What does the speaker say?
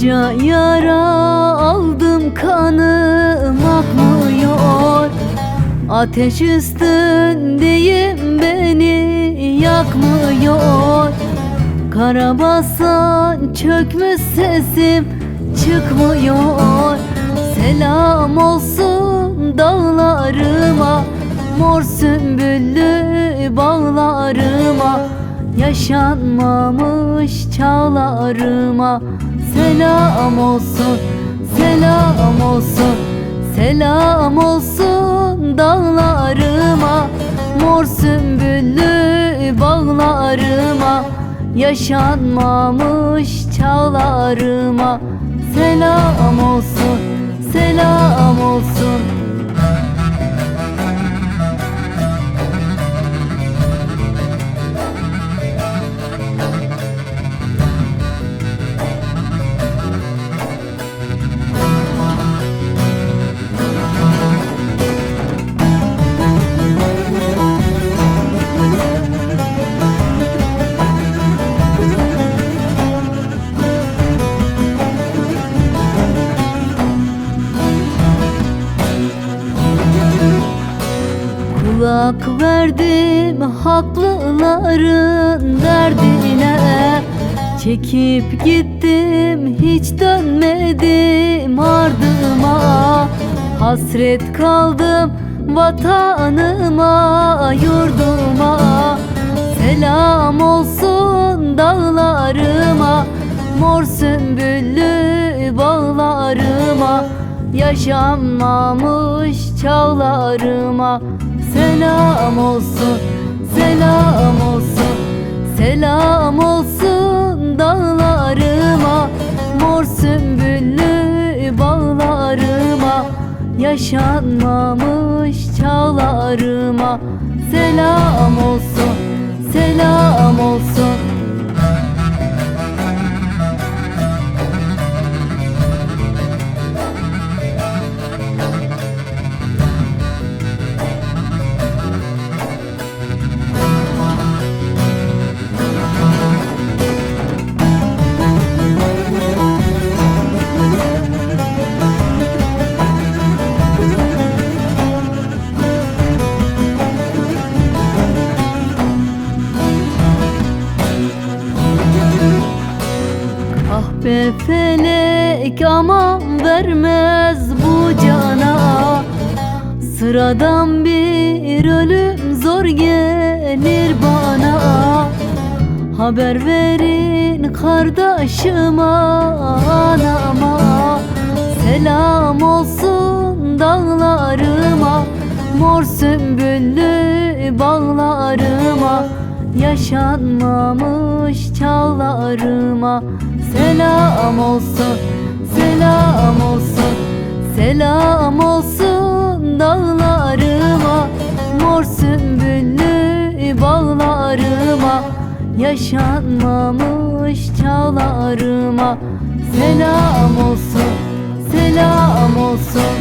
Koca yara aldım, kanım akmıyor. Ateş üstündeyim, beni yakmıyor. Karabasan çökmüş, sesim çıkmıyor. Selam olsun dağlarıma, mor sümbüllü bağlarıma, yaşanmamış çağlarıma. Selam olsun, selam olsun, selam olsun dağlarıma, mor sümbüllü bağlarıma, yaşanmamış çağlarıma. Selam olsun, selam olsun. Kulak verdim haklıların derdine, çekip gittim hiç dönmedim ardıma. Hasret kaldım vatanıma, yurduma. Selam olsun dağlarıma, mor sümbüllü bağlarıma, yaşanmamış çağlarıma. Selam olsun, selam olsun, selam olsun dağlarıma, mor sümbüllü bağlarıma, yaşanmamış çağlarıma. Selam olsun, selam olsun. Ah be felek, aman vermez bu cana. Sıradan bir ölüm zor gelir bana. Haber verin kardeşime, anama. Selam olsun dağlarıma, mor sümbüllü bağlarıma, yaşanmamış çağlarıma. Selam olsun, selam olsun, selam olsun dağlarıma, mor sümbüllü bağlarıma, yaşanmamış çağlarıma. Selam olsun, selam olsun.